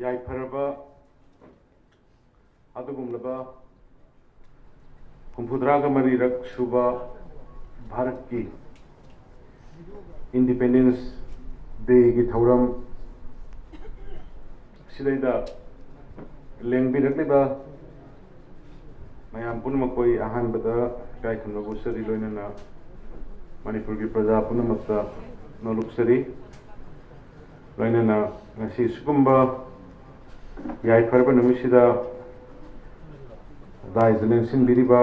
याइफरबा अदुगुमलबा हुम्फुद्रागा मरीरक सुबा भारत की independence day की थौरम सिदैदा लेंबिरकलिबा मयाम पुनमकोई अहानबदा कायखनबुसरी लोइनना मणिपुर की प्रजा पुनमक्ता नोलुक्सरी लोइनना ngasi sugumba याइफरबा नुमिसिदा रायजों सिनबिरिबा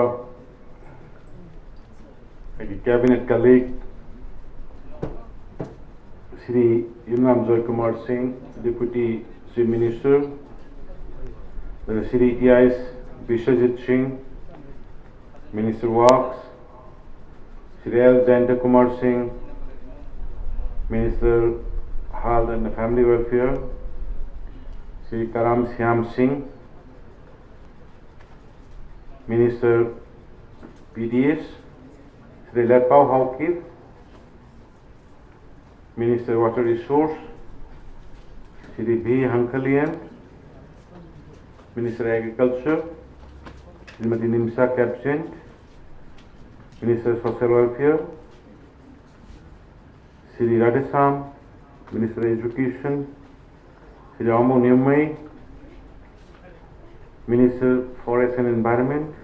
cabinet colleague Shri Yumnam Joy Kumar Singh, Deputy Chief Minister, Shri E.I.S. Bishajit Singh, Minister Works, Shri L. Jayanta Kumar Singh, Minister Health and Family Welfare, Shri Karam Shyam Singh, Minister PDS, Shri Letpao Haukir, Minister Water Resource, Shri B. Hankalian, Minister Agriculture, Srimati Nimsa absent, Minister Social Welfare, Shri Radhesam, Minister Education, Shri Amo Niyamai, Minister Forest and Environment,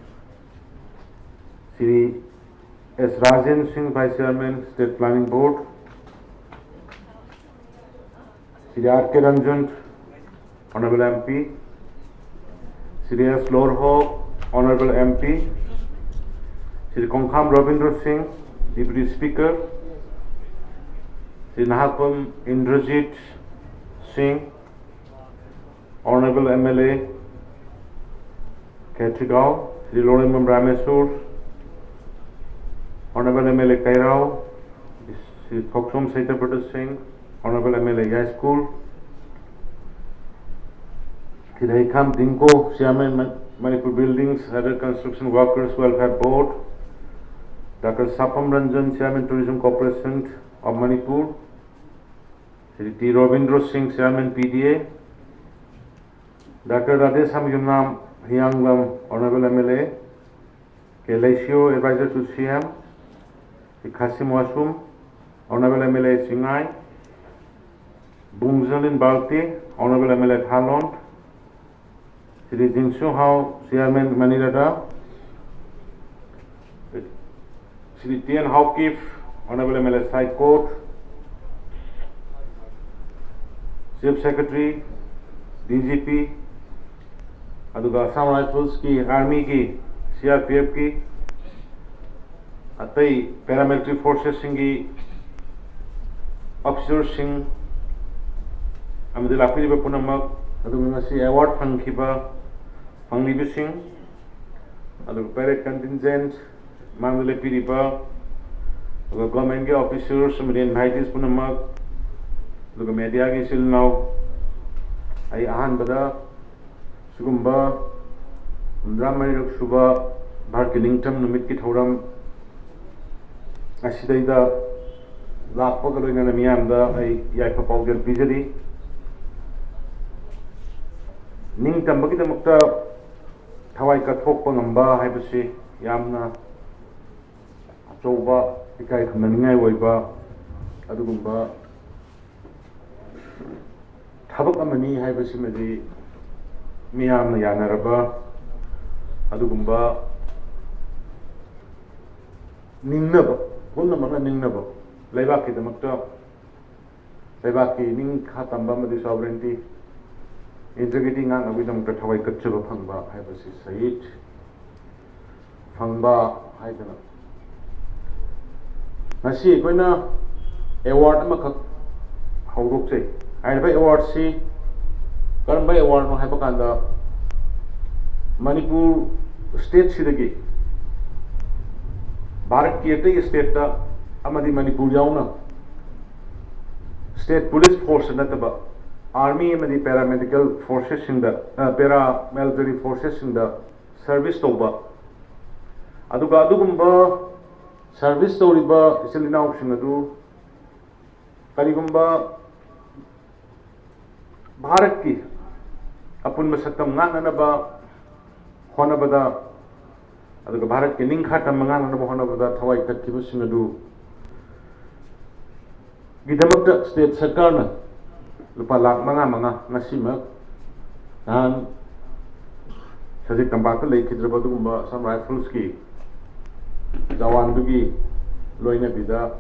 Shri S. Rajan Singh, Vice Chairman, State Planning Board, Shri R. K. Ranjan, Honorable MP, Shri S. Lorho, Honorable MP, Shri Konkham Ravindra Singh, Deputy Speaker, Shri Nahapam Indrajit Singh, Honorable MLA, Kathigao, Shri Lorimam Ramesur, Honorable MLA Kairao, Shri Thoksom Saitaprata Singh, Honorable MLA Yai School, Shri Raikam Dinko, Chairman Manipur Buildings, Other Construction Workers Welfare Board, Dr. Sapam Ranjan, Chairman Tourism Corporation of Manipur, Shri T. Ravindra Singh, Chairman PDA, Dr. Radhesam Yumnam Hyanglam, Honorable MLA, K. Laisio, Advisor to CM, Shri Kasim Wasum, Honorable MLA Singhai, Bungzalin Balti, Honorable MLA Thalon, Shri Jingshu Hao, Chairman Manirada, Shri T.N. Haukif, Honorable MLA Sai Court, Chief Secretary, DGP, अदुगा Assam rifles की army की CRPF की अतई paramilitary forces की officers सिंह अमदि लाफिबा पुनमक अदुगा ngasi अवार्ड फंखिबा फंगलिबिसिंग अदुगा पैरेड कंटिजेंट मांगले पिरिबा अदुगा गवर्नमेंट के ऑफिसर्स अमदि इनवाइटीज पुनमक अदुगा मीडिया के सिलनाव आई अहानबदा सुगुम्बा हुम्द्रामरिरक सुबा भारत की निंगथम नुमित की थौरम असिदैदा लाखपगा लोइनना मियामदा आई याइफा पाउजल पिजरी निंगथमबगिदमक्ता थवाई कथोकपा ngamba हाइबसे यामना अचौबा इकाई खमनिंगाई ओइबा अदुगुम्बा थबक अमनी हाइबसिमदि मियामना यानरबा अदुगुम्बा निंगनबा पुनमक्ना निंगनबा लेबाकिदमक्ता लेबाकी निंगखा तंबा मदि सॉवरेंटी इंटीग्रिटी ngangabiदमक्ता थवाई कच्चबा फंगबा हाइबसि सहित फंगबा हाइदना ngasi koina award amakak hawrokse haibा award si करम्बा अवार्ड नो हाइबा कांदा मणिपुर स्टेट सिदगी भारत की अतई स्टेट ता अमदि मणिपुर याउना स्टेट पुलिस फोर्स नतबा आर्मी अमदि पैरामेडिकल फोर्सेस सिंदा पैरा मिलिटरी फोर्सेस सिंदा सर्विस तोबा अदुगा अदुगुम्बा सर्विस तोरिबा इसिलिनाउ सिंगदु करिगुम्बा भारत की अपुन सत्तम ngananaba honabada aduga bharat ki ningkha tam ngananaba honabada thawai katkhibasing adu gidamakta state sarkar na lupa lakh manga ngasima nan sajik tambak lei khidraba dugumba some rifles ki jawan dugi loina bida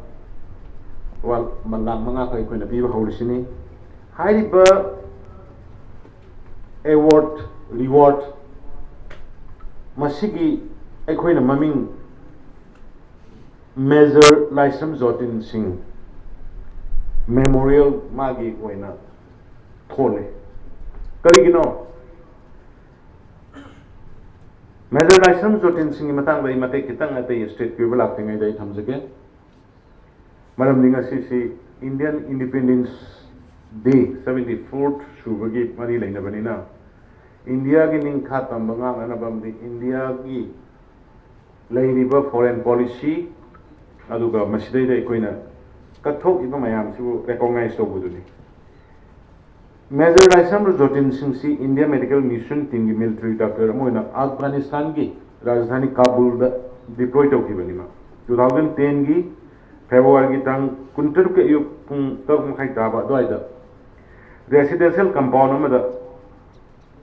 wal lakh manga kai koina biba haurisini hairiba award reward masigi aikoina maming Major Laisam Zotin Singh Memorial magi oina thole karigino Major Laisam Zotin Singh matang dai mate kitang ate state people acting dai thamjage maram dinga si Indian Independence Day 74th shubagi mari laina banina India ki ningkha tambanga anabamdi India ki lainiba foreign policy aduga masidai dai koina kathok iba mayam sibu recognize to buduni Major Laisam Zotin Singh si India Medical Mission team ki military doctor moina Afghanistan ki rajdhani Kabul da deploy to ki banima 2010 ki February ki tang kuntar ke yu pung tok makai daba doida residential compound amada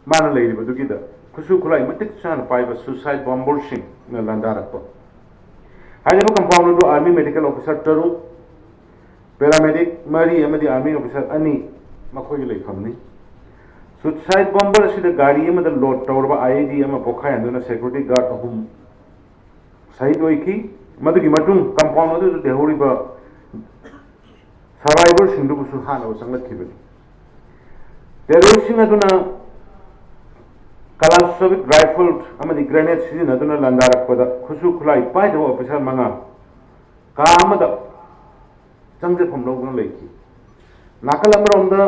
mana lei ba dugi da kusu kulai matik chan pai ba suicide bomber sing na landarak pa haja ba compound do army medical officer taru paramedic mari amadi army officer ani makhoi lei famni suicide bomber asida gari amada load tawrba IED ama pokhai anduna security guard ahum side oiki madugi matung compound adu dehori ba survivor sing du su hana sanglat khibani terrorist sing aduna Kalashnikov rifle amadi grenade sizin aduna landarak pada khusu khulai pai do officer manga kamada changje phomlo gon leiki nakal amronda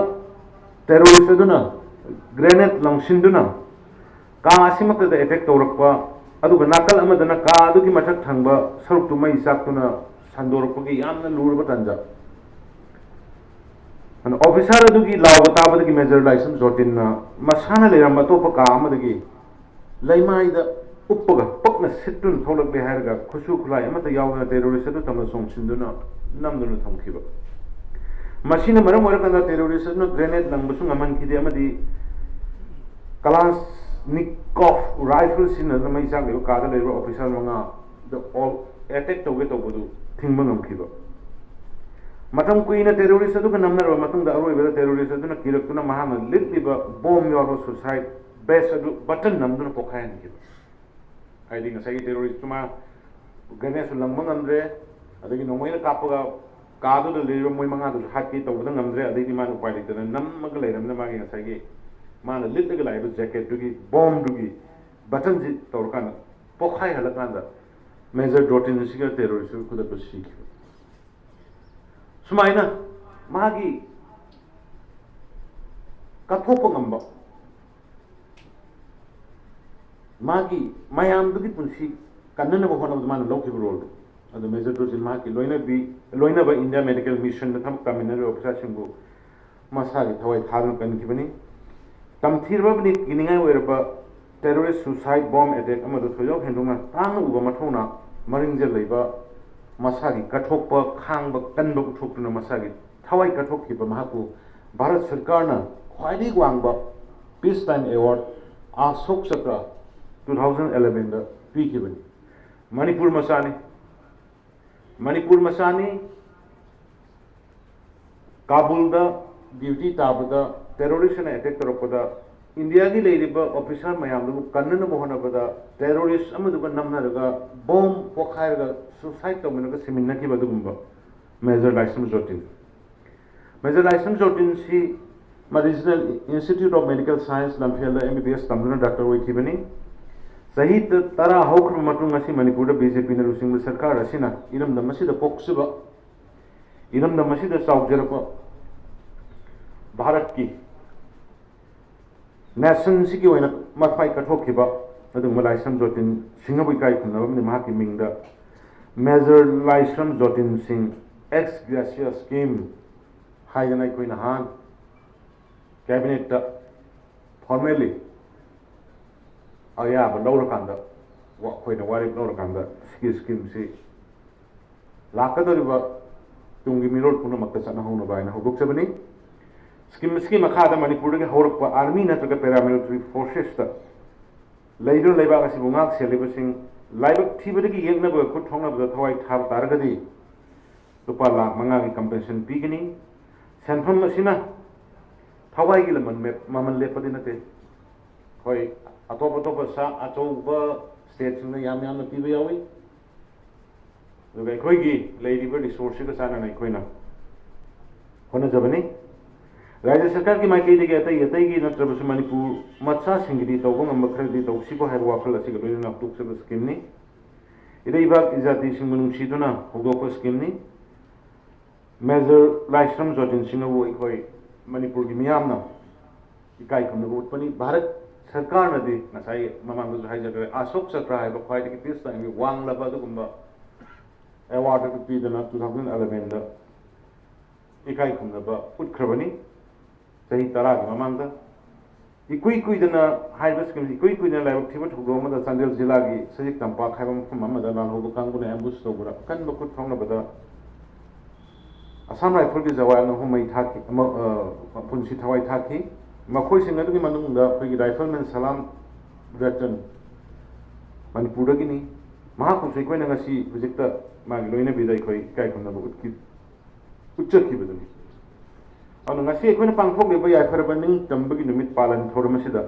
terrorist aduna grenade langsinduna ka asimakta da attack tawrakpa aduga nakal amadana ka adugi mathak thangba saruktu mai saktuna sandorpagi yamna lurba tanja an officer adugi lawa tabadagi Major Laisam Zotin na masana leramba topa ka amadagi laimai da uppaga pakna situn tholak be harga khusu khulai amata yawna terrorist adu tamna songsinduna namduna thamkhiba masina maram orakanda terrorist adu grenade langbusu ngaman khide amadi Kalashnikov rifle sin na mai sang le ka da le officer manga the all attack toge tobudu thingba ngamkhiba matam kuina terrorist adu namna ro matung da aroi bela terrorist adu na kirakuna mahama litliba bomb yoro suicide base adu button namduna pokhayan ki ai dinga sai terrorist tuma gane su langmang andre adagi nomoi na kapaga kaadu da le moi manga du hakki to da ngamdre adagi man upai le tana nam mag le ram na magi sai ge mana litliga lai bu jacket dugi bomb dugi button ji torkana pokhay halakanda Major Zotin Singh terrorist ku da shi sumaina magi kathopa ngamba magi mayam dugi punsi kannana ba hona man lokhi role adu Major Zotin magi loina ba India Medical Mission na tham community officer singbu masagi thawai tharun kan kibani tamthirba bani kiningai werba terrorist suicide bomb attack amadu thoyo hendunga tang uba mathona maringjel leiba masagi kathokpa khangba kanba uthokna masagi thawai kathokhiba mahaku Bharat Sarkar na khwaidi gwangba Peace Time Award Ashok Chakra 2011 da pikibani Manipur masani Kabul da duty tabada terrorist na attack taropada India ki leiriba officer mayam du kannana mohana bada terrorist amadu namna daga bomb pokhai ga suicide to mena ga siminna ki badugumba Major Laisam Zotin si Regional Institute of Medical Science Lamphela MBBS tamduna doctor oi kibani sahit tara hawkru matung asi Manipur da BJP na lusing sarkar asina iram da masida poksuba iram da masida saujara Bharat ki nation sigi oina mafai kathokhiba adu Laisam Zotin Singhabui kai khunabamni mahaki mingda Major Laisam Zotin Singh ex gratia scheme haiganai koina han cabinet ta formally ayaba lawrakanda khoina wari lawrakanda ski scheme si lakadoriba tungi mirol puna makta chana hona baina hobok chabani scheme makhada manipur ge horakpa army natraga paramilitary forces ta leidur leiba asi bungak selibasing laibak thibadagi yengna ba khut thongna ba thawai thab targadi lupa lakh manga gi compensation pigini sanpham asina thawai gi laman maman lepadi nate hoi atop sa achouba state sing yam yam piba yawi khoi gi leidiba resource ga sana nai khoina hona jabani राज्य सरकार की माइकई दे अतई अतई की नत्रबस Manipur मत्सा सिंगदी तौब ngam खरदी तौसिबो हाय वाखल असि गबेन नापटुक सब scheme नि Idai बाग इजाति सिंग मनुंग सिदुना होगोको scheme नि major लाइस्ट्रम जोटिन सिंगबो इखोय Manipur की मियामना इकाई खमनगो उत्पनि भारत सरकार नदी नसाई ममांग हाय जगरे अशोक चक्र हाय बखाय की पीस टाइम वांग लबा दुगुंबा अवार्ड को पीदना 2011 दा इकाई खमनबा उत्खरबनी सही तरह की ममांग इकुई कुईदना हाइबस के इकुई कुईदना लाइव थिबो थुगो मदा चांदेल जिला की सजिक तंपा खाइबम फम मदा लानहोबो कांगुने एम्बुश तोबरा कन बकुत थोंना बदा असम राइफल की जवान हो मई थाकी पुंसी थवाई थाकी मखोई सिंग अदुगी मनुंगदा फगी राइफलमैन सलाम वेटन मणिपुर की नि महाकुसे कोई नंगसी प्रोजेक्ट मागी लोइना बिदाई कोई काय खनबो उत्की उच्चकी बदनी अनंगसी कोई पांगथोक लेबो याफरबा निंग तंबगी निमित पालन थोरमसिदा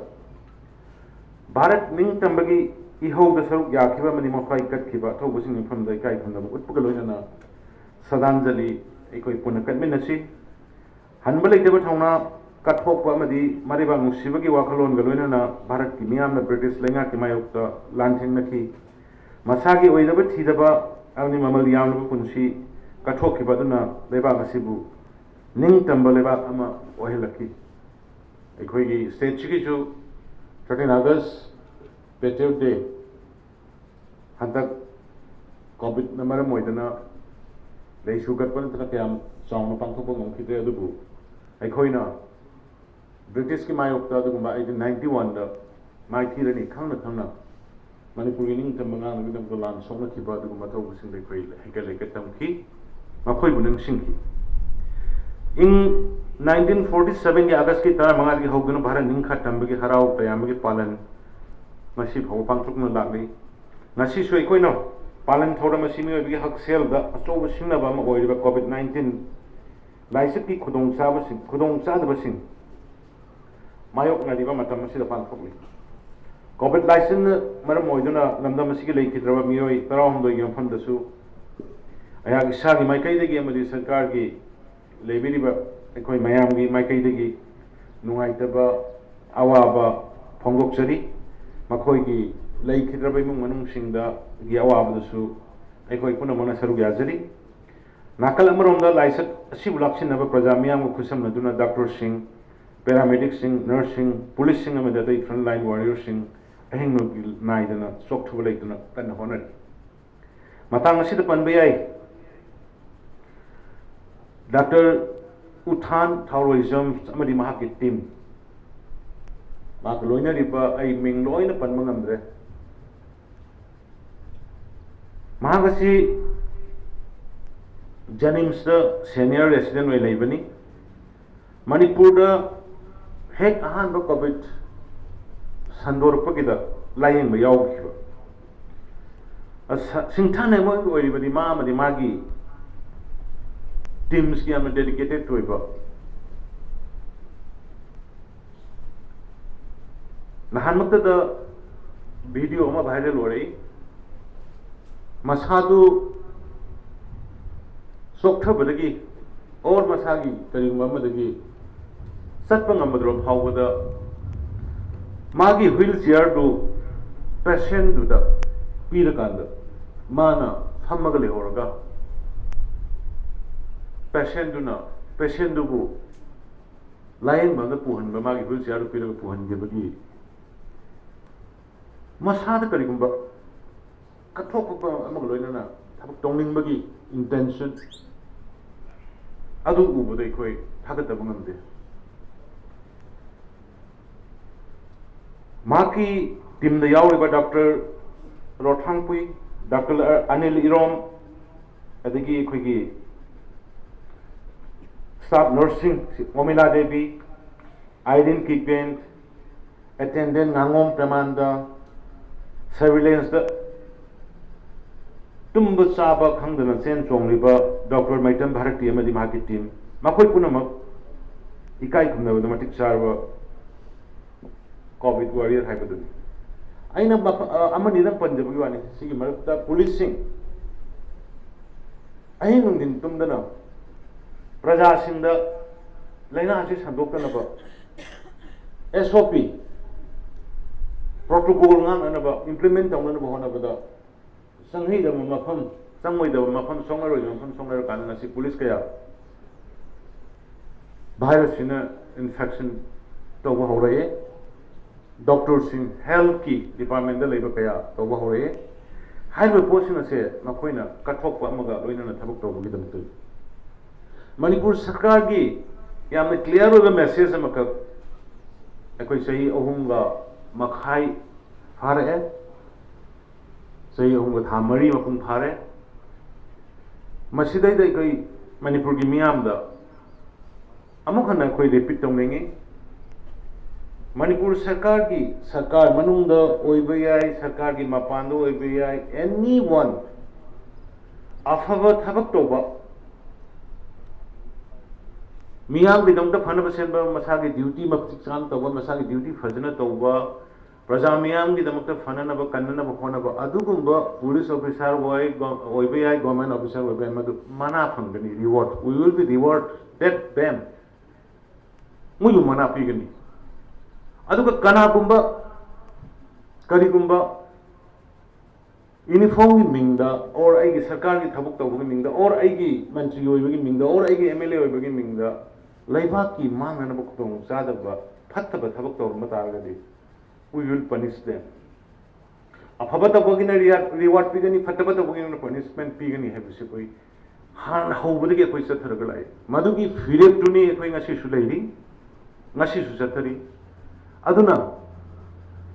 भारत निंग तंबगी इहोग सरुक याखिबा मनि मफाई कटखिबा थोबसिंग फमदै काय खनबो उत्पग लोइना सदांजलि एकोई पुन कटमिनसी हनबा लेदेबा थौना कठोकपा मदि मरिबा नुसिबगी वाखलोन गलोइना भारत की मियामना ब्रिटिश लेंगा की मायोक्ता लांथिंगनखि मसागी ओइदबा थिदबा अवनि ममल यामनबा पुंसी कठोकखिबा लेबा गसिबु निंग तंबा लेबा अमा ओहेलकी एखोई स्टेट चिकिजु 13 अगस्त पेट्रियट डे हंतक कोविड नंबर मोइदना लेसु गटपन तक कयाम चावना पांथोपो ngomkhide adubu एखोइना ब्रिटिश की मायोक्ता अदुगुंबा 1891 दा माइथीरनी खंगना खंगना मणिपुर की निंग तंबा ngang ngi दम लान सोना खिबा अदुगुंबा थौबसिंग लेखोइ हेकलेके तमखि मखोइबु निंगसिंगखि इन 1947 के अगस्त की तरह मंगा की होगन भारत निंखा तंब की हराव तयाम की पालन मसी भव पांथुकन लागली नसी सोई कोइनो पालन थोड़ा मसी में भी हकसेल दा अचोब सिंगनबा म ओइबा कोविड 19 लाइसक की खुदोंग चादबसिंग मायोक नदिबा मतम मसी दा पांथुकली कोविड लाइसन मरम ओइदना लमदा मसी के लेखिद्रबा मियोय तराम दो यम फंदसु अया की सागी माइकई देगी अमदी सरकार की लेबिरिबा एकोई मयाम की माइकई देगी नुंगाइतबा अवाबा फोंगोकचरी मखोई की लेखिद्रबा इमुंग मनुंगसिंगदा की अवाबदसु एकोई पुनमना सरुग याजरी नाकल अमरोंदा लाइसक असिबु लाक्सिनबा प्रजा मियाम को खुसमनदुना डॉक्टर सिंह पैरामेडिक सिंह नर्स सिंह पुलिस सिंह अमदा दै फ्रंट लाइन वॉरियर सिंह अहिंग नाइदना सोक्थुब लेतना कन होनरी मतांग असिद पनबे डॉक्टर उठान थाउरोइजम अमदी महा की टीम माक लोइनरिबा आई मिंग लोइन पनमंगमद्रे महागसी जनिम्स सीनियर रेसिडेंट वे लेबनी मणिपुर हेक अहानब कोविड संदोरपगिदा लायेंग यावखिबा सिंथाने मोय ओइबदी मामदी मागी टीम्स की हम डेडिकेटेड टोइबा नहानमक्तदा वीडियो अमा वायरल हो रही मसादु सोक्थबदगी और मसागी करिगुंबा मदगी सत्पंग अमद्रो फावबदा मागी व्हील चेयर दु पेशेंट दुदा पीरकांदा माना फमगा लेहोरगा पेशेंट दुबु लाइन बंद पुहनबा मागी व्हील चेयर पीरगा पुहनगेबगी मसाद करिगुंबा कथोकपा अमग लोइनना थबक तोंनिंगबगी इंटेंशन अदु उबदे खोय थागतब ngamde माकी टीम द यावरिबा डॉक्टर रोथांगपुई डॉक्टर अनिल इरोम अदगी अखोगी staff nursing Momila Devi Irene किकबेन अटेंडेंट नांगोम प्रमांदा सर्विलेंस द तुम्ब चाबा खंगदना चेन चोंगलिबा डॉक्टर मैतम भारती अमदी माकी टीम मखोय पुनमक इकाई खुमनबद मटिक चारबा कोविड वॉरियर हाइबदुनी अइना अमनिदम पंजबगी वानी सिगी मरकता पुलिसिंग अहिं नुंदिन तुमदना प्रजासिंग लैना से संदोक्तनब SOP protocol ngananaba implement tawnanaba honabada sangheidaba mafam sangmoidaba mafam songaroi mafam songar kanna si police kaya virus sina infection tawba horaye doctors in health ki department da leiba kaya tawba horaye haiba posina se makoina kathokpa amaga loinana thabak tawbagi damtu manipur sarkar gi yamna clear oiba message amaka akoi sahi ahumga मखाई फारे सही होंगे था मरी मपुंग फारे मसीदई दई कोई मणिपुर की मियाम दा अमुक हन्ना कोई रिपीट तौनेंगे मणिपुर सरकार मनुंग दा ओइबयाई सरकार की मपान दा ओइबयाई एनीवन अफब थबक तौबा मियाम बिदंग फनब सेंब मसा की ड्यूटी मक्तिक चाम तौबा मसा की ड्यूटी फजना तौबा प्रजा मियाम की दमक फननब कन्ननब होनब अदुगुंब पुलिस ऑफिसर ओइबयाई गवर्नमेंट ऑफिसर ओइबयाई मदु मना फंगनी reward we will be reward that them मुयु मना पीगनी अदुग कनागुंब करिगुंब यूनिफॉर्म की मिंगदा और आइगी सरकार की थबक तौबगी मिंगदा और आइगी मंत्री ओइबगी मिंगदा और आइगी MLA ओइबगी मिंगदा लैबाक की मांगनब खुतोंग चादब फत्तब थबक तौर मतारगदी we will punish them afaba tabogina reward pigani fataba tabogina punishment pigani habise koi han hobudege koi chatharaga lai madugi firep tuni koi ngasi su leiri ngasi su chathari aduna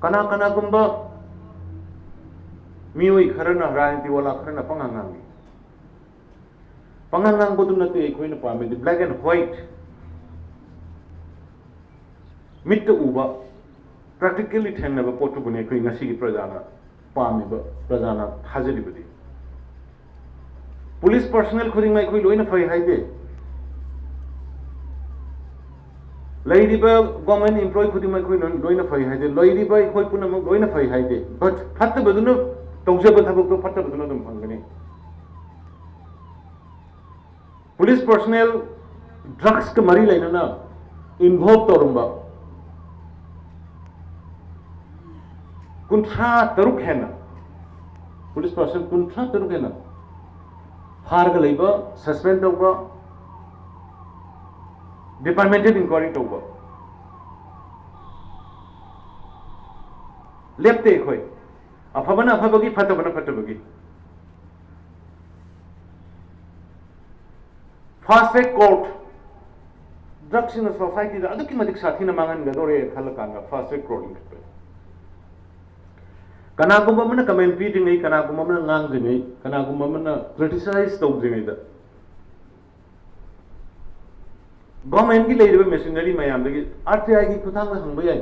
kana kana gumba mioi kharana rajniti wala kharana pangangang boduna te koi na pame black and white mit uba practically thengna potu bune koi ngasi ki prajana pamiba prajana hajari budi police personnel khuding mai koi loina phai haide lairiba government employee khuding mai koi loina phai haide lairiba koi puna loina phai haide but fatta baduna tawjaba thabuk to fatta baduna dum phangani police personnel drugs ka mari laina na involve torumba कुंठा तरुक है ना police person कुंठा तरुक है ना फारग लेबा suspend तौबा departmental inquiry तौबा लेप्ते खोय अफबना अफबगी फतबना फतबगी fast track court drugs in society दा अदुकी मदिक साथी न मांगन गदोरे खलकांगा फास्ट ट्रैक कोर्ट कनागुंबा मन कमेंट पीदिंगै कनागुंबा मन ngangjingai कनागुंबा मन क्रिटिसाइज तौद्रिङै दा गवर्नमेंट की लेरिबा मेशिनरी मयामदगी RTI की खुथांग हंगबा याय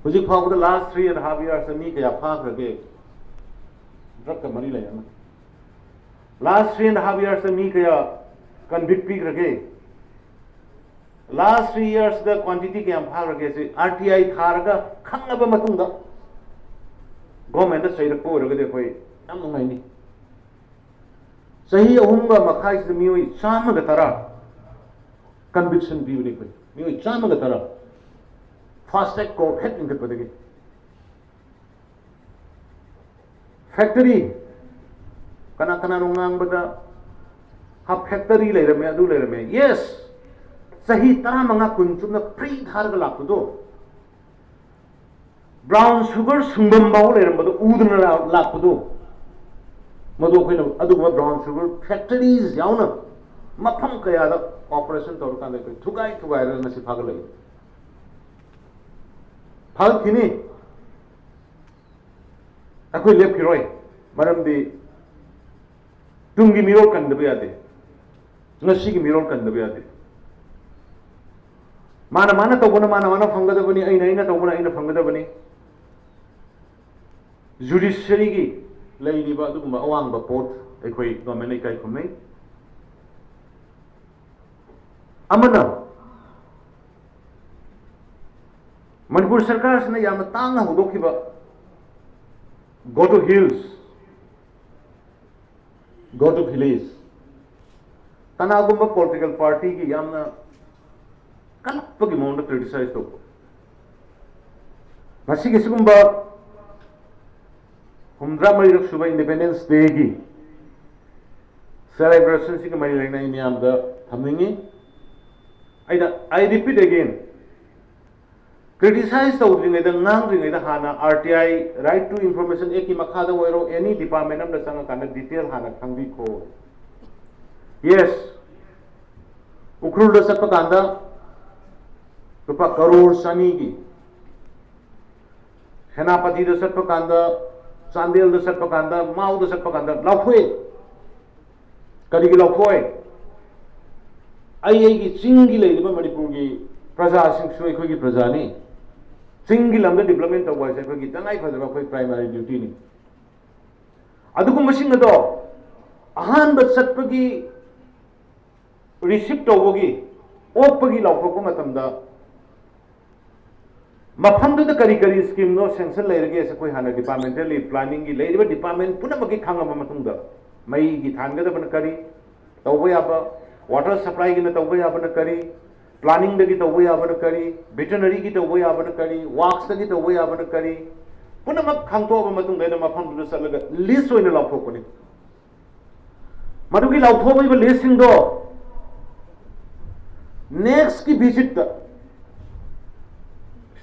हुजिक फाउदा लास्ट 3.5 years मी कया फाखरगे ड्रग का मरी लयना लास्ट 3.5 years मी कया कन्विक्ट पीखरगे लास्ट 3 years दा क्वांटिटी कया फाखरगे से RTI थारगा खंगबा मतुंगा गवर्नमेंट सैरक ओरगदे कोई याम नुंगाइनी सही अहुमगा मखाई से मियोई चामगा तरा कन्विक्शन पीबने कोई मियोई चामगा तरा फास्ट ट्रैक कोर्ट हेड इनके पदगे फैक्ट्री कना कना नुंगांगबदा हा फैक्ट्री लेरमे अदु लेरमे यस सही तरा मंगा कुंचुना फ्री थारगा लापदो ब्राउन शुगर सुंगम बाव लेरंबदो उदना लापदो मदो खोइना अदुगुमा ब्राउन शुगर फैक्ट्रीज याउना मफम कयादा ऑपरेशन तौर कांदे थुगाई थुगाई रनसी फागलै फल खिनी अखोई लेप खिरोय मरमदी तुंगी मिरोल कंदब यादे ngasi gi mirol कंदब यादे माना माना तौबना माना माना फंगदबनी अइना तौबना अइना फंगदबनी जुडिशियरी की लेरिबा दुगुमा अवांगबा पोट अखोई गवर्नमेंट लेकाई खुमनै अमना मनपुर सरकार से याम तांग होदोखिबा go to hills go to village तनागुम्बा पॉलिटिकल पार्टी की यामना कलपगी मौंड क्रिटिसाइज तो मसी के सिगुम्बा हुमद्रा मरिरक सुबह इंडिपेंडेंस डे की सेलिब्रेशन से मरी लेना इन्याम दा थमिंगी आई रिपीट अगेन क्रिटिसाइज तौद्रिङैदा ngang हाना RTI right to information act की मखादा ओइरो एनी डिपार्टमेंट अमदा संग काना डिटेल हाना खंगबिखो यस उखरुल सत्प कांदा रुपा करोड़ सनी की सेनापति सत्प कांदा चांदेल सत्प कांदा माउ सत्प कांदा लाफोए करिगी लाफोए आई की चिंगी लेलिबा मणिपुर की प्रजा सिंह अखोई की प्रजा ने चिंगी लम डेवलपमेंट तब वाइस अखोई की तंगाई फजबा अखोई प्राइमरी ड्यूटी ने अदुगुम मसिंग दो अहान सत्पगी रिसीव तौबगी ओपगी लाफोको मतमदा मफमदुदा करी करी स्कीम नो सेंक्शन लेरगे से कोई हाना डिपार्टमेंटली प्लानिंग की लेरिबा डिपार्टमेंट पुनमगी खांगबा मतुंगदा मई की थानगदबन करी तौबो याबा वाटर सप्लाई की तौबो याबन करी प्लानिंग दगी तौबो याबन करी वेटरनरी की तौबो याबन करी वाक्स दगी तौबो याबन करी पुनमक खांगतोबा मतुंगदा मफमदुदा सलगा लिस्ट ओइना लाफोकोनी मदुगी लाफोबा लिस्टिंग दो नेक्स्ट की विजिट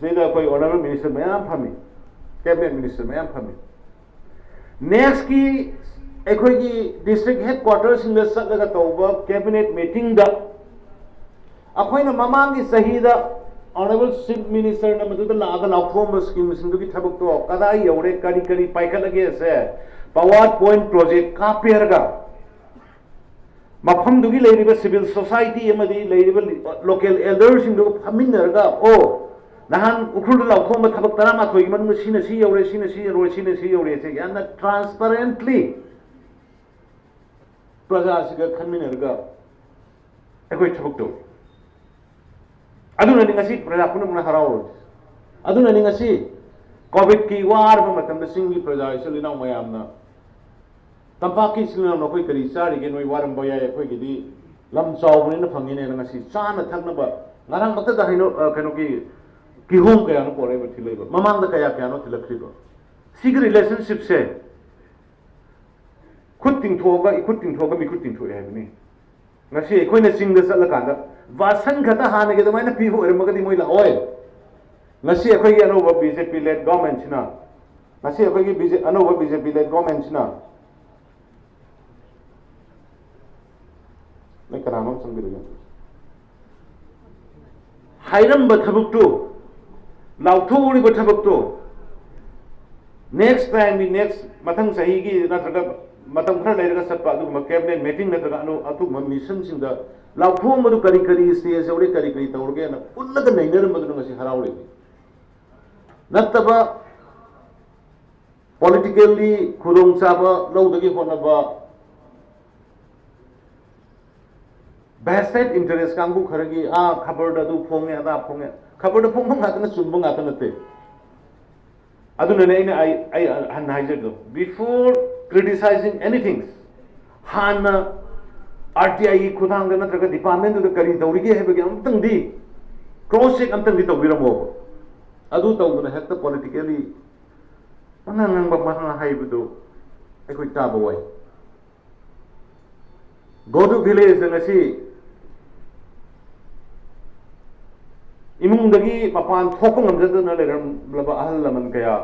कोई ऑनरेबल मिनिस्टर मैम फमी कैबिनेट मिनिस्टर मैम फमी नेक्स्ट की अखोई की डिस्ट्रिक्ट हेडक्वार्टर सिंग सलगा तौबा कैबिनेट मीटिंग दा अखोइना ममांगी सहीदा ऑनरेबल चीफ मिनिस्टर न मदुदा लागा लाफोम स्कीम सिंग की थबक तो कदा यौरे करी करी पाइखलगे से पावर पॉइंट प्रोजेक्ट का पेरगा मफम दुगी लेरिबा सिविल सोसाइटी अमदी लेरिबा लोकल एल्डर्स सिंग फमिनरगा ओ नहान उखरुल लाउथोम थबक तरामा थोई मन सिन सि यौरे सिन सि यौरे सिन सि यौरे से याना ट्रांसपेरेंटली प्रजा सिगा खनमिनरगा अखोई थबक तो अदुना निंगसी प्रजा पुनमना हराओ अदुना निंगसी कोविड की वार मतम सिंगी प्रजा इसलिना मयामना तंपाकी सिंगना नखोई करी चारिगे नोई वारम बया अखोई गिदी लम चावबनि फंगिने नंगसी चाना थकनबा ngarang makta da hino kano ki home kaya no pore ba thilai ba mamang da kaya no thilakri ba sig relationship se khut ting thoga mi khut ting thoe hai ni ngasi ekhoi na sing da sala kan da vasan khata hana ge da mai na pi ho ma ga di moi la oi ngasi ekhoi gi anova BJP led government china ngasi ekhoi gi anova BJP led government china मैं करामम संग रहा हाइरम बथबुक्तो लाउथोरी बथबुक्तो next time भी next मथंग सही की नत्रगा मतम खर लेरगा सत्पा अदुगम cabinet meeting नत्रगा अनु अतुगम mission सिंग दा लाउथो मदु करी करी स्टेज औरे करी तौरगे न पुल्लग नैनर मदु ngasi हरावले नत्तबा पॉलिटिकली खुदोंग चाबा लौदगी होनबा vested interest kangbu kharagi khabar da du phonge ada phonge khabar da phong ngata na chumbu ngata na te aduna ne I han haijer do before criticizing anything han RTI khudang da natraga department da kari dawrige hebe ge amtang di cross check amtang di tawbiramo adu tawduna hekta politically panang ba ma haibudo ekoi taba wai go to village ngasi इमुंगदगी मपान थोकंग हमजदना लेरम लबा अहल लमन कया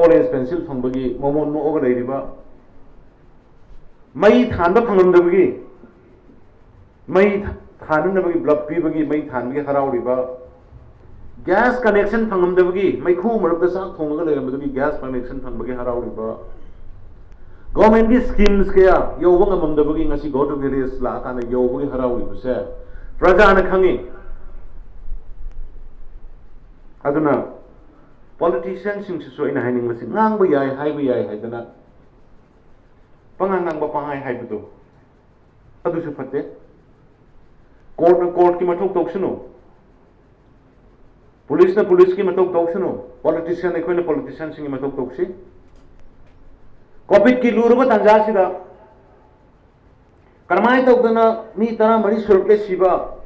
orange pencil फंबगी मोमोन no ogre लेरिबा May थानबा फंगमदबगी May थाननबगी bulb पीबगी May थानबगी हरावरिबा gas connection fangam maikhu marukta sak thonga leramdagi gas connection fangbagi harauriba government ki schemes kaya yobang amamdabagi ngasi go to village la kana yobagi harauriba se praja na khangi aduna politicians sing so ina haining masi ngang ba yai hai ba yai haidana pangang ba pangai haibudo adu su fatte court ki mathok toksunu police na police ki mathok toksunu politician ekhoina politician sing mathok toksi covid ki lurba tanja sida karmai tokdana mi tara mari surke siba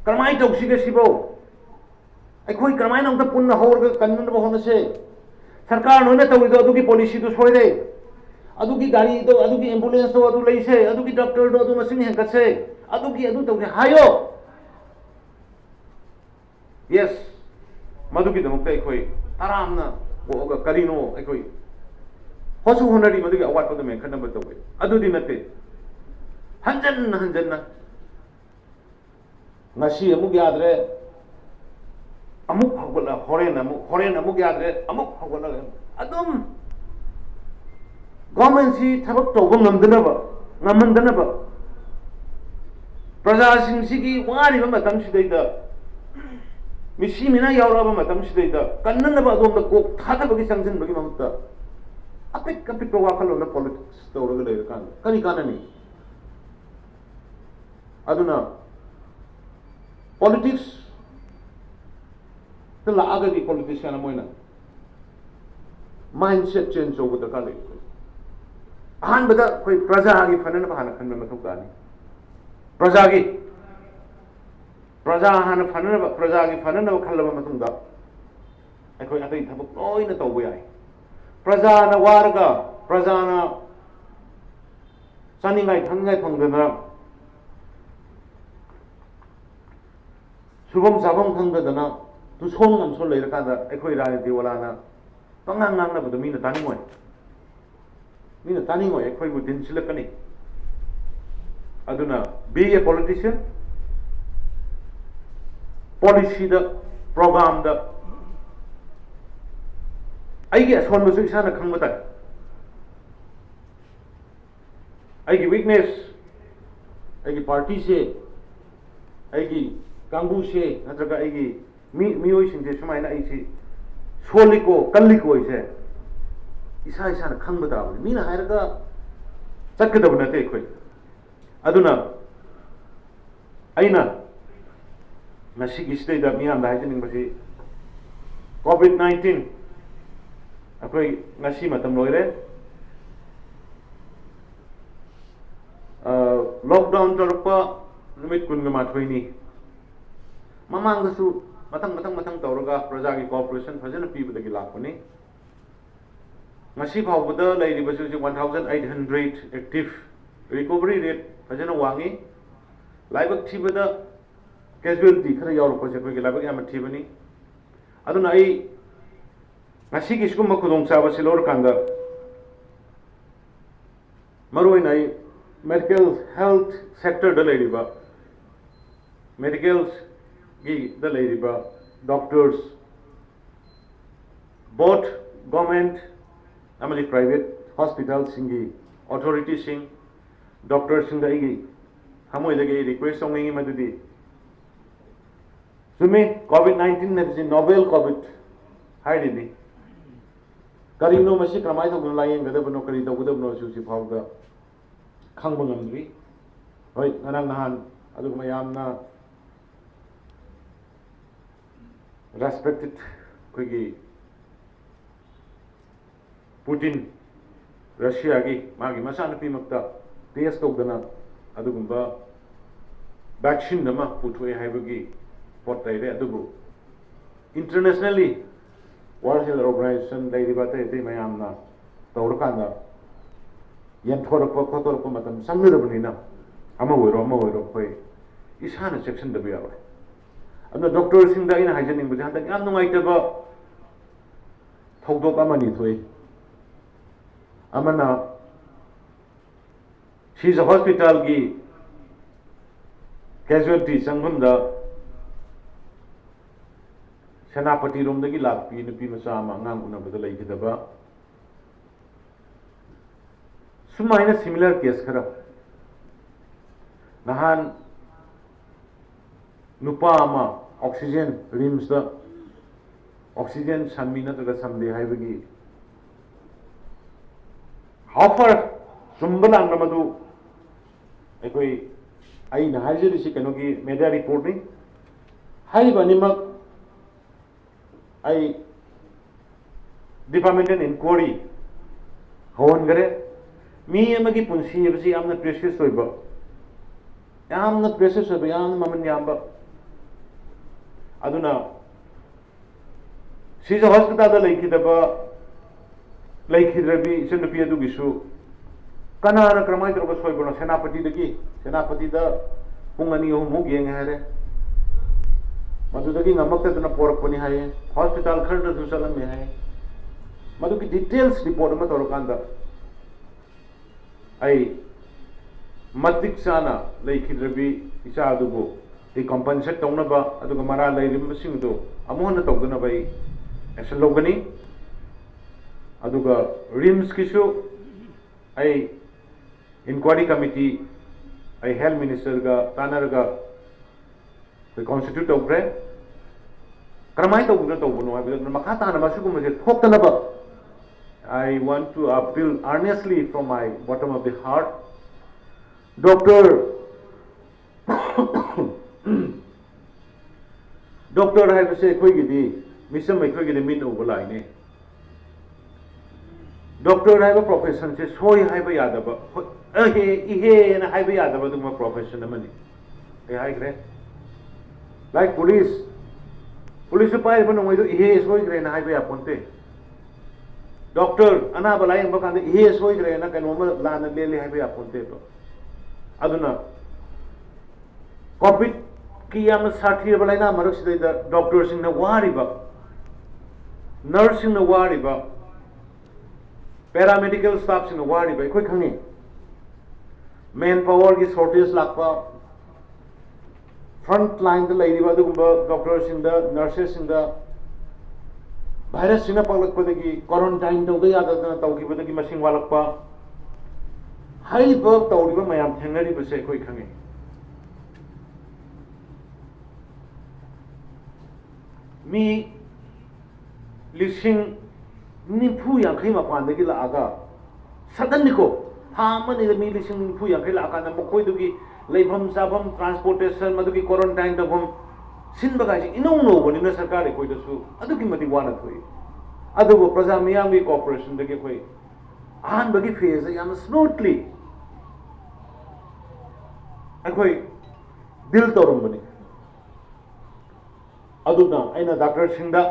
karmai toksi ke sibo अखोई करमाइन अंत पुनः होर कन्न होने से सरकार नोने तविदो अदुगी policy तो सोइदे अदुगी गाड़ी तो अदुगी एम्बुलेंस तो अदु लैसे अदुगी डॉक्टर तो अदु मसिंग हेंकसे अदुगी अदु तौने हायो यस मदुगी दमक अखोई आरामना गोगा करिनो अखोई होसु होनरी मदुगी अवाट पद में खनब तवे अदुदी नते हंजन हंजन ngasi amuk yadre amuk hawala horen amuk yadre amuk hawala adum government si thabak tawba ngamdanaba ngamandanaba praja sing sigi wari ba matam sidaida misi mina yawraba matam sidaida kannanaba adom da kok thada bagi sangjan bagi mamutta apik kapik wakal na politics tawraga leir kan kani kanani aduna politics तो लागा दी politician Moina mindset change हो बता काले आहान बता कोई प्रजा आगे फनन बहाना खन में मतलब गानी प्रजा आहान फनन प्रजा आगे फनन ब खल्ल में मतलब दा कोई अतई थब कोई न तो बयाई प्रजा न वारगा प्रजा न सानिंगाई थंगाई फंगदना Shubham साबम फंगदना tu song ngam so leir kada ekhoi rajniti wala na pangang ngang na budu mina tani ngoi ekhoi bu din silakani aduna be a politician policy da program da aigi ason bu su isana khangba ta aigi weakness aigi party se aigi kangbu se natraga aigi मियोई सिंजे सुमाइना इसे सोलिको कल्लिको इसे इसा इसा न खंग बताबो मीना हायरगा चक्कदब नते खोय अदुना आइना नसी गिस्ते the मियाम दाइजनिंग बसी कोविड-19 अखोय नसी मतम लोइरे लॉकडाउन तरपा नुमित कुनगा माथोइनी ममांगसु मतंग तौरगा प्रजा की corporation फजन पीबदगी लापनी ngasi phawbada lairibasu 1800 active recovery rate fajana wangi laibak thibada casualty khara yawrpa se khoi laibak yam thibani aduna ai ngasi ki skum khudong chaba silor kanga maroi nai medical health sector da lairiba medicals the lady doctors both government amali private hospitals singi authorities sing doctors sing igi hamoi lagi request ongi madudi sumi covid-19 ne ji novel covid haidini karino masi kramai thog layen gada bano kari to gada bano su si phawda khangba ngamdri hoi anang nahan adu mayamna respected कोई Putin Russia की मागी मसान पीमक्ता test तौदना अदुगुंबा vaccine नमा पुथोय हाइबगी पोट लाइरे अदुबु इंटरनेशनली वर्ल्ड हेल्थ ऑर्गेनाइजेशन लाइरिबाते ते मयामना तौरकांदा यंथोरप खोतोरप मतम संगदबनिना अमा ओइरो कोई इसाना सेक्शन दबे यारो अब डॉक्टर सिंह इन हाइजनिंग बुझे हंतक याम नुंगाइतबा थौदोक अमनी थोई अमना शीज हॉस्पिटल की कैजुअलिटी संगम दा सेनापति रोमदगी लापी नुपी मचा अमा अंगांग उनबदा लेखिदबा सुमाइना सिमिलर केस खरा नहान नुपा अमा ऑक्सीजन रिम्स दा ऑक्सीजन समी नत्रगा समदे हाइबगी हाफर चुंबला नमदु एकोई आई नहाइजरिसी कनोगी मीडिया रिपोर्ट नि हाइबनिमक आई डिपार्टमेंटल इंक्वायरी होनगरे मी अमगी पुंसी एबसी यामना प्रेशियस होइबा यामना प्रेशियस होइबा यामना ममन यामबा अदुना सीज हॉस्पिटल दा लेखिदबा लेखिद्रबी इचनुपी अदुगिसु कनाना क्रमाय तरबा सोइबनो सेनापति दा पुंग अनि अहुम मुग येंग हारे मधुदगी नमक्तदना पोरकपनि हाये हॉस्पिटल खरद सुसलन में हाये मधुकी डिटेल्स रिपोर्ट में तौरकांदा आई मतिक चाना लेखिद्रबी इचा अदुबो इ कंपनसेट तौनबा अदुगा मरा लेरिमसिंगदो अमोहन तौदनबा आई एक्शन लोगनी अदुगा रिम्स किसु आई इंक्वायरी कमिटी आई हेल्थ मिनिस्टर गा तानरगा कॉन्स्टिट्यूट तौग्रे क्रमाय तौगुना तौबनो हाइबदो मखा ताना मसुगुमसे थोक्तनबा I want to appeal earnestly from my bottom of the heart. Doctor है बसे कोई गिदी मिसम में कोई गिदी मिन उबलाई ने डॉक्टर है वो प्रोफेशन से सोई है वो याद अब इहे ना है वो याद अब तुम प्रोफेशन में नहीं ये है करे like पुलिस पाए बनो मैं तो इहे सोई करे ना है वो आपनते डॉक्टर अना बलाई बकान इहे सोई करे ना कनो म लान ले है वो आपनते तो अदुना कोविड की याम साथी बलाइना मरक सिदा डॉक्टर सिंह न वारिबा नर्स सिंह न वारिबा पैरामेडिकल स्टाफ सिंह न वारिबा कोई खंगे मैन पावर की शॉर्टेज लाखपा फ्रंट लाइन द लेरिबा दुगुंबा डॉक्टर सिंह द नर्सेस सिंह द वायरस सिंह पगलकपदगी क्वारंटाइन तौदे यादना तौगिबदगी मसिंग वालकपा हाइबा तौरिबा मयाम थेंगरिबसे कोई खंगे मी लिसिंग निफु यांखै मपानदगी लागा सदननिको थामनि मी लिसिंग निफु यांखै लागा न मखोइदुगी लेभम चाभम ट्रांसपोर्टेशन मदुगी क्वारंटाइन तभम सिनबगासि इनौ नौबनि न सरकार कोइदसु अदुगी मदि वाना थोइ अदुगो प्रजा मियामगी कोऑपरेशन दगे कोइ आन बगी फेज याम स्मूथली अखोइ दिल तौरमबनि अदुना आइना डॉक्टर सिंदा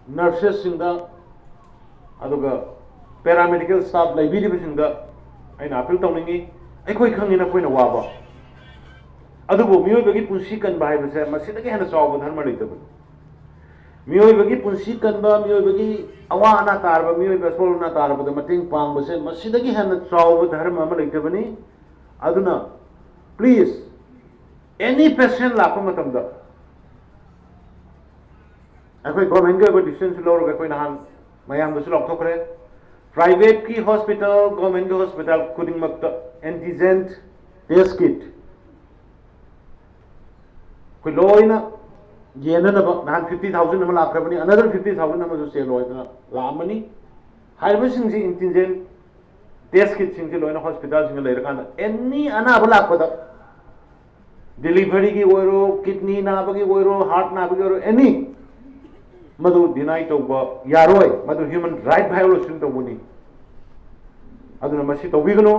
नर्सेस सिंदा अदुगा पैरामेडिकल स्टाफ लाइबिरिबि सिंदा आइना अपील तौनिंगी अखोइ खंगिना कोइना वाबा अदुबो मियोबगी पुंसी कनबा हाइबसे मसिदगे हेना चावबा धर्म लैतबनि मियोबगी पुंसी कनबा मियोबगी अवा अना तारबा मियोबा सोलना तारबदा मतेंग पांगबसे मसिदगे हेना चावबा धर्म अमा लैतबनि अदुना प्लीज एनी पेशेंट लापा मतमदा अखोई गवर्नमेंट के डिसीजन लौरगा कोई नहान मयाम दसु लौथोखरे प्राइवेट की हॉस्पिटल गवर्नमेंट के हॉस्पिटल खुदिंगमक्ता एंटीजेन टेस्ट किट कोई लोइना येननबा नहान 50,000 अमा लाखरबनि अनदर 50,000 अमा जो सेल होइना लामनि हाइबसिंग जी एंटीजेन टेस्ट किट सिंग लोइना हॉस्पिटल सिंग लेरकान एनी अनाबा लाखपदा डिलीवरी की ओरो किडनी नाबगी ओरो हार्ट नाबगी ओरो एनी मधु डिनाई तौबा यारोय मधु ह्यूमन राइट वायोलेशन तौबुनी अदुना मसी तौबिगनो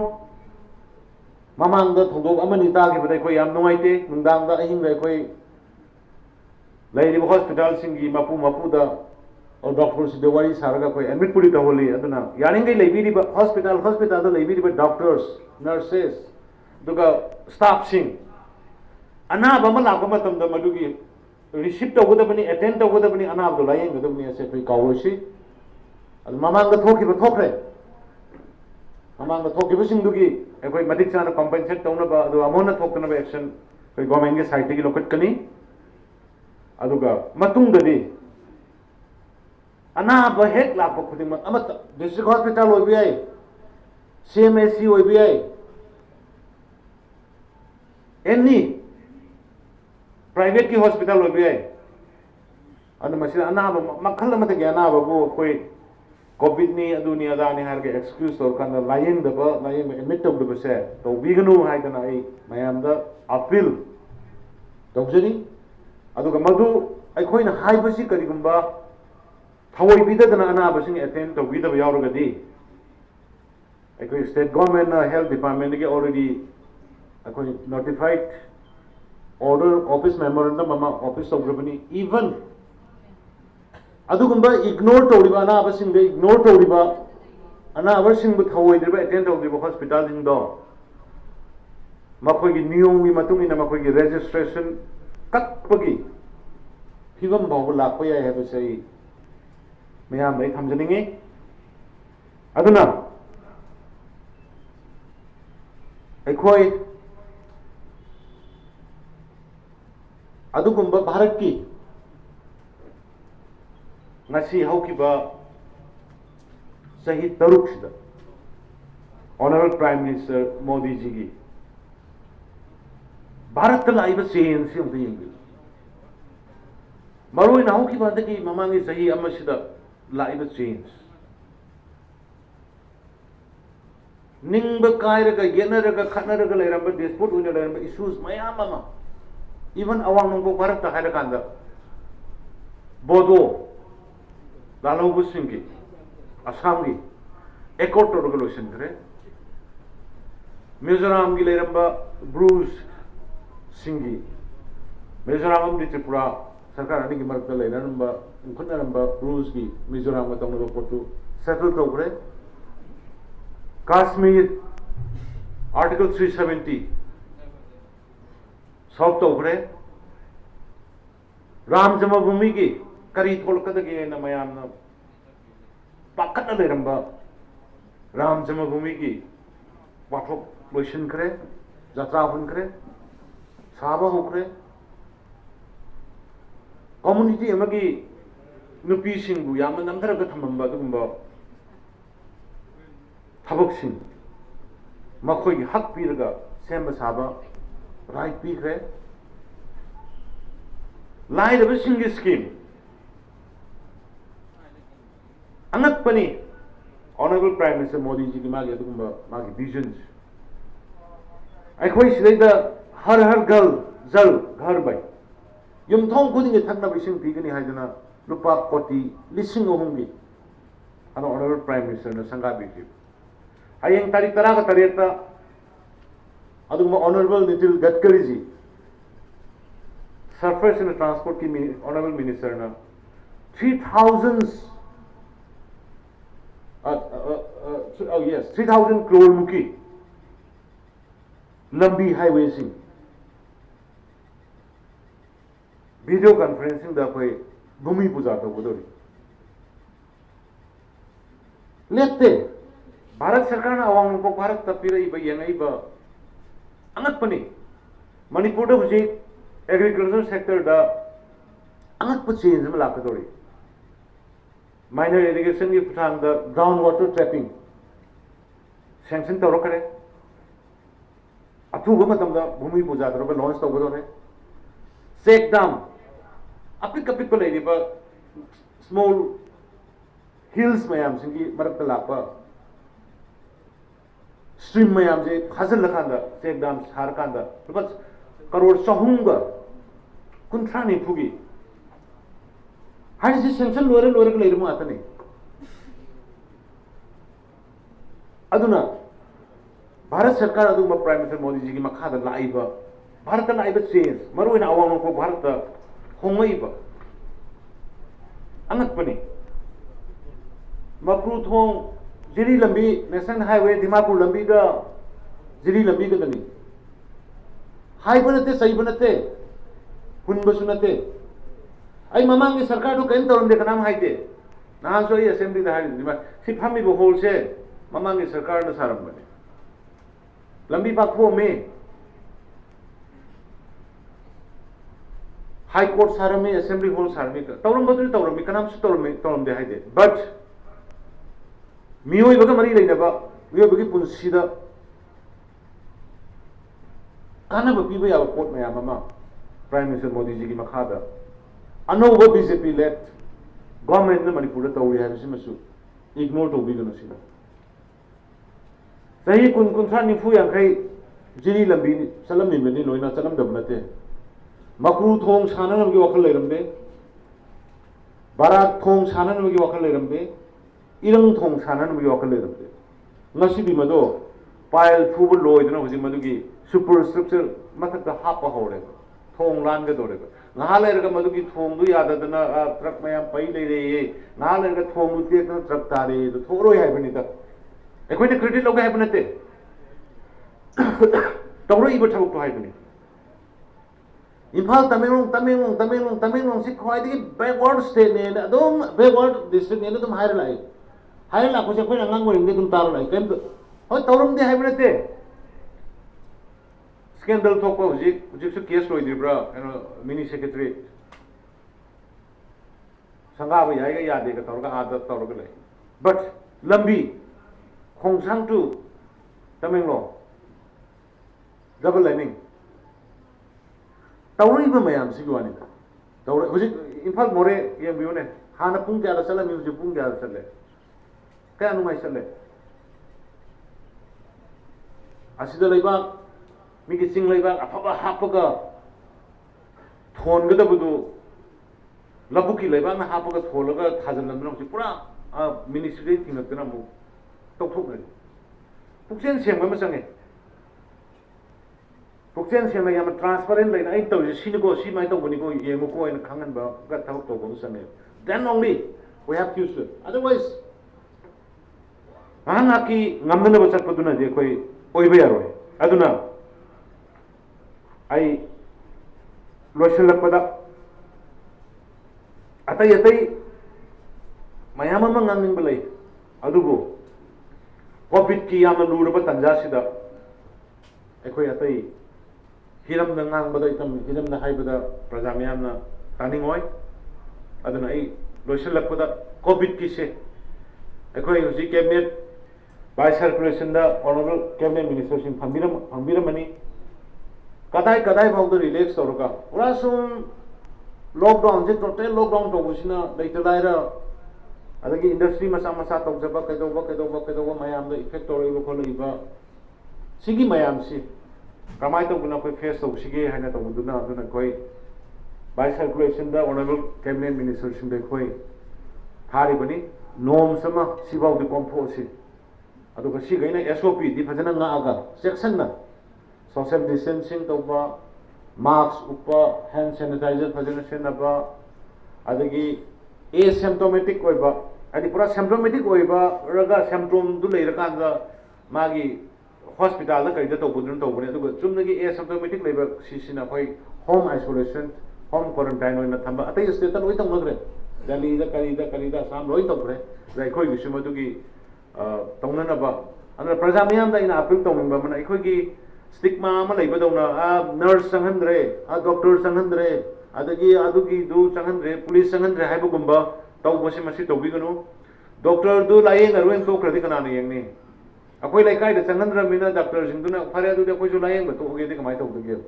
ममांग द थोदोक अमनि तागिबदai कोइ याम नुंगाइते नुंदांग दा अहिंग दा कोइ लैरिब हॉस्पिटल सिंगी मपुदा और डॉक्टर सिदे वारी सारगा कोइ एडमिट पुरी तहोली अदुना यारिंगै लैबिरिब हॉस्पिटल दा लैबिरिब डॉक्टर्स नर्सेस दुगा स्टाफ सिंग अनाब अमा लाख मतमदा मदुगी रिसीव तौगदबनि अटेंड तौगदबनि अनाबदो लायेंगदबनि असे कोइ कावोसी अद ममांग द थोखिब थोखरे ममांग द थोखिब सिंगदुगी एकोइ मदिक चाना कंपेंसेट तौनबा अदु अमोना थोकनबा एक्शन कोइ गवर्नमेंट के साइट की लोकटकनी अदुगा मतुंगदि अनाब हेक लाप खुदिंग डिस्ट्रिक्ट हॉस्पिटल हो भी है CMHC हो भी है एनी प्राइवेट की हॉस्पिटल हो भी है अनाब मखल अनाब कोई कोविड नी अदुनी अदानी हार के एक्सक्यूज तौर का लाइंग एडमिट तौदब से तौबीगनु हाइदना आई मयाम दा अपील तौजनी अदुगा मधु अखोइना हाइबसी करिगुंबा थवई बिददना अनाबसिंग अटेंड तौबीदब यावरगदी अखोइ स्टेट गवर्नमेंट हेल्थ डिपार्टमेंट के ऑलरेडी अखोइ नोटिफाइड ऑर्डर ऑफिस मेमोरेंडम अमा ऑफिस तौग्रबनी इवन अदुगुंबा इग्नोर तौरिबा अनाबसिंग इग्नोर तौरिबा अनाबसिंग थवइद्रिबा अटेंड तौरिबा हॉस्पिटल सिंगदो मखोइगी नियमगी मतुंगिना मखोइगी रजिस्ट्रेशन कक्पगी फिवम बाव लाप याय हैबसे मैम दई थमजनिंगे अदुना अखोइ अदुगुंबा भारत की ngasi haukiba sahi taruk sida honorable prime minister modi ji gi bharat ta laiba change si umta yingi maroi na haukiba da ki mamangi sahi amma sida laiba change ningba kairaga yenaraga khanaraga lairamba dispute una lairamba issues mayam ama even awang nungbo bharat ta haira kanda bodo लालौबु सिंगी Assam की accord तौर lotion करे मिजोराम की लेरंबा Bruges सिंगी Mizoram की त्रिपुरा सरकार अनी की मरकत लेरंबा उनखनरंबा Bruges की मिजोराम का तौर पोटू सेटल तौरे कश्मीर आर्टिकल 370 सॉल्व तौरे राम जन्मभूमि की करी थोलकदगे न मयाम न पाखत लेरंबा राम जन्मभूमि की वाथोक लोशन करे जत्रा हुनकरे साबा होकरे कम्युनिटी अमगी नुपी सिंगु याम नमधरग थमंबा दुगुंबा थबक सिंग मखोई हक पीरगा सेम साबा राइट पीखरे लाइदब सिंग स्कीम अंगपनी honourable prime minister Modi ji की मागे मागे विजन अखोई सिदैदा हर हर जल घर बाई युमथों खुदिंग थकनब इसिंग पीगनी हाइदना लुपा कोटी लिसिंग अहुमगी अनो ऑनरेबल प्राइम मिनिस्टर ने संगाबीखि हयेंग तारीख 13 अदुगुम honourable Nitin Gadkari ji surface and transport की ऑनरेबल मिनिस्टर ने 3,000 crore मुकी लंबी हाईवे सिंह वीडियो कॉन्फ्रेंसिंग दा कोई भूमि पूजा तो बोदोरी लेते भारत सरकार ना अवांग को भारत तपीरई बयंगई ब अंगतपनी मणिपुर दा हुजी एग्रीकल्चर सेक्टर दा अंगतप चेंज म लाकदोरी माइनर इरिगेशन की खुथांग दा ग्राउंड वाटर ट्रैपिंग सैंक्शन तौर करे अथुब मतम दा भूमि पूजा तौर लॉन्च तौबदोरे सेक डैम अपिक अपिक लेरिबा स्मॉल हिल्स मयाम सिंगी मरक लापा स्ट्रीम मयाम जे खाजल लखांदा सेक डैम सार कांदा बस करोड़ चहुंगा कुंथ्रा निफुगी हाई से सेंक्शन लोरे लोरे लेरमु आतने अदुना भारत सरकार अदुमा प्राइम मिनिस्टर मोदी जी की मखादा लाइबा भारत लाइबा चेंज मरुना अवांग को भारत होंगइबा अंगतपनी मप्रू थों जिरी लंबी नेशनल हाईवे दिमापुर लंबी का जिरी लंबी का दनी हाई बनते सही बनते हुन बसुनते आई ममांग की सरकार तो कहीं तौर देखना हम हाइते ना सो ये असेंबली दा हाइते सिर्फ हम ही होल से ममांग की सरकार ने सारम बने लंबी पाखो में हाई कोर्ट सारमे असेंबली हॉल सारमे तौरम तौरमी कनाम तौरमदे हाइदे बट मियोइबगा मरी लेनबा मियोइबगी पुंसीदा कानब पीबा याबा पोट मयाम अमा प्राइम मिनिस्टर मोदी जी की मखादा अनौब बीजेपी लेड गवर्नमेंट ने मणिपुर तौरी है इग्नोर तौबीगनो सिना सही कुन कुंथ्रा निफु यांखै जिरी लंबी चलमनिबनी लोइना चलमदब नते Makru थोंग साननबगी वखल लेरमबे Barak थोंग साननबगी वखल लेरमबे इरंग थोंग साननबगी वखल लेरमबे ngasibi mado pile thubu loidna hoji madugi superstructure mathakta hapa hore thong lan ga dore ngahal erga madugi thong du yadadna truck mayam pai le re ngahal erga thong du tekna truck tare do thoroi hai bani ta ekoi ne credit loga hai banate tawroi ba thabuk to hai bani Imphal Tamenglong si khoi di backward state ne adum backward district ne adum higher lai higher la ko se khoi ngang ngoi ne dum tar lai kem hoi tawrum de hai banate scandal thok ko hujik su case loi dibra mini secretary sanga ba yai ga yade ga tawra ga adat tawra ga lai but lambi khongsang tu Tamenglong double lining तौरीब ma'am से तौर हजिक इम्फाल मोरे येने हाँ पुंग क्या चल हजिक पुंग क्या चले क्या नुमाई चले मिगी चिंग अफब हापग थोनगदबदु लबुकी हापग थोलग थाजन पूरा मिनिस्ट्री थिंगना तौथोन पुक्सें सेंब चंगे पुक्सें सेंब याम ट्रांसपेरेंट लेना आई तौजे सिनको सिमाय तौबनिको येमुको इन खंगनबा गा थबक तौबो चंगे then only we have future otherwise anaki ngamdana bachat paduna je koi oiba yaroi aduna ai loisalakpada atai mayam ama ngangning balai adugo covid ki yam luraba tanja sida ekoi atai hiram na ngang bada itam hiram na haibada praja miyam na taning oi aduna ai loisalakpada covid ki se ekoi huji cabinet by circulation da honorable cabinet minister sing phangbiramani kadai phawda relax tawraka pura sum lockdown je total lockdown tawbusina leitalaira adagi industry masa tawjaba kaidoba mayam da effect tawriba kholiba sigi mayam si kamai tawbuna koi face tawsige haina tawbuduna aduna koi by circulation da honorable cabinet minister sing de koi thari bani norm sama sibau de composi aduga si gaina SOP di phajana nga aga section na social distancing tawba mask upa hand sanitizer phajana senaba adagi asymptomatic oiba adi pura symptomatic oiba raga symptom du leirakanda magi hospital da kaida tawbudun tawbune aduga chumnagi asymptomatic leiba sisina koi home isolation home quarantine oina thamba atai state ta loi tawmagre Delhi da karida sam loi tawre dai khoi gisumadugi taunanaba andra praja miyam da ina appeal tawmingba mana ikhoi gi stigma ama leibadona nurse sanghandre doctor sanghandre adagi adugi du sanghandre police sanghandre haibugumba tawbasi masi tawbiganu doctor du layeng arwen to kradi kana ne yengni akoi laikai da sanghandra mina doctor singduna phare adu de koi ju layeng ba to ge de kamai tawdege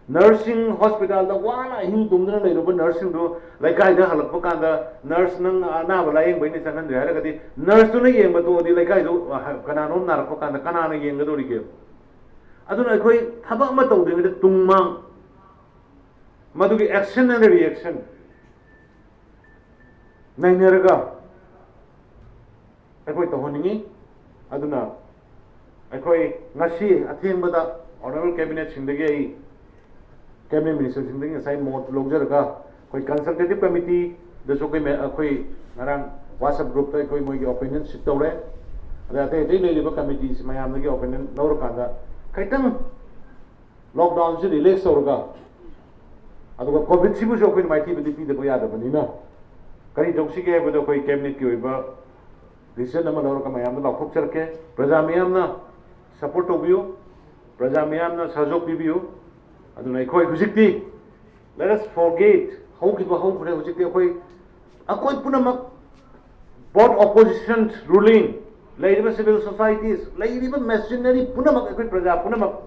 nursing hospital da wana hin tumdana leiruba nursing do laikai da halakpa kanda nurse nang na ba layeng bai ni sanghandre haragadi nurse tu na yeng ba to di laikai do kana non narakpa kanda kana na yeng ga do rige aduna koi thaba ma tawdenge de tungmang madugi action and reaction naineraga ekoi tohoningi aduna ekoi ngasi athengbada honorable cabinet singdagi ai cabinet minister singdagi sai mot logjarga koi consultative committee da so koi ngarang whatsapp group ta koi moi gi opinion sit tawre ada te dei lei ba committee mayam gi opinion lawr kanda kaitang lockdown se relax tawrga aduga covid sibu so koi maiti bidi pi de boya da banina kari doksi ge bodo koi cabinet ki oiba decision nama lawr ka mayam da lakhok charke praja mayam na support obiyo praja mayam na sajok bibiyo aduna khoi hujikti let us forget how ki ba how khore hojik te akoi punamak both opposition ruling ladiba civil societies ladiba machinery punamak akoi praja punamak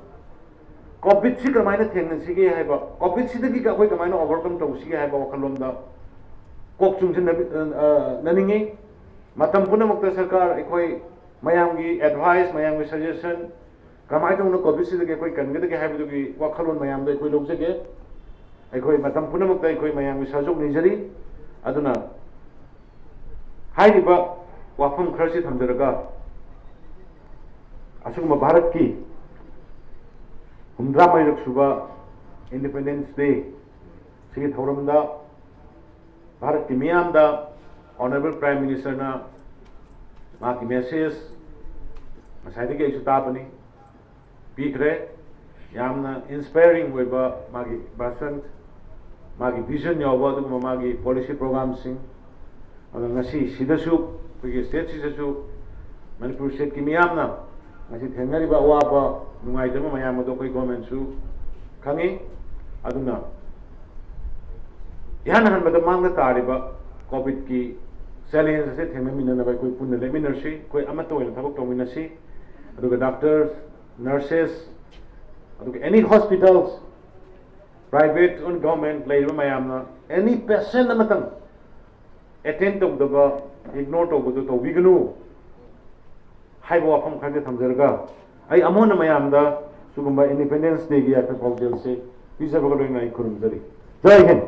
covid si kamaina thengna sige haiba covid si dagi ka akoi kamaina overcome to sige haiba wakhalom da kok chung naningi matam punamak ta sarkar akoi mayam gi advice mayam gi suggestion kamai tong no covid si dagi akoi kanga dagi haiba dagi wakhalon mayam da akoi lobjage akoi matam punamak ta akoi mayam gi sajok nijari aduna हाइरिबा वाफम खरसी थमजरगा असुगमा Bharat की 100 मैरक सुबा independence day सिगी थौरमदा Bharat की मियामदा honourable prime minister ना माकी message मसाइदे के सुतापनी पीखरे यामना inspiring Veeba मागी भाषण मागी vision यावबा दुगमा मागी policy programme Singh ngasi sidasu pagi state sidasu manipur state ki miyamna ngasi thengari ba wa ba nungai dama mayam do koi government su khangi aduna yan han bada mangna tari ba covid ki challenge se thengna minna ba koi punna le minersi koi amato oina thabak tominasi aduga doctors nurses aduga any hospitals private and government lai ba mayamna any patient amatang attend to the ignore to the Viganu High Wafam Kaka Tamzerga. I amon Mayamda, Sugumba Independence Day, I propose, say, these are going to Kurumzari. Jai Hind.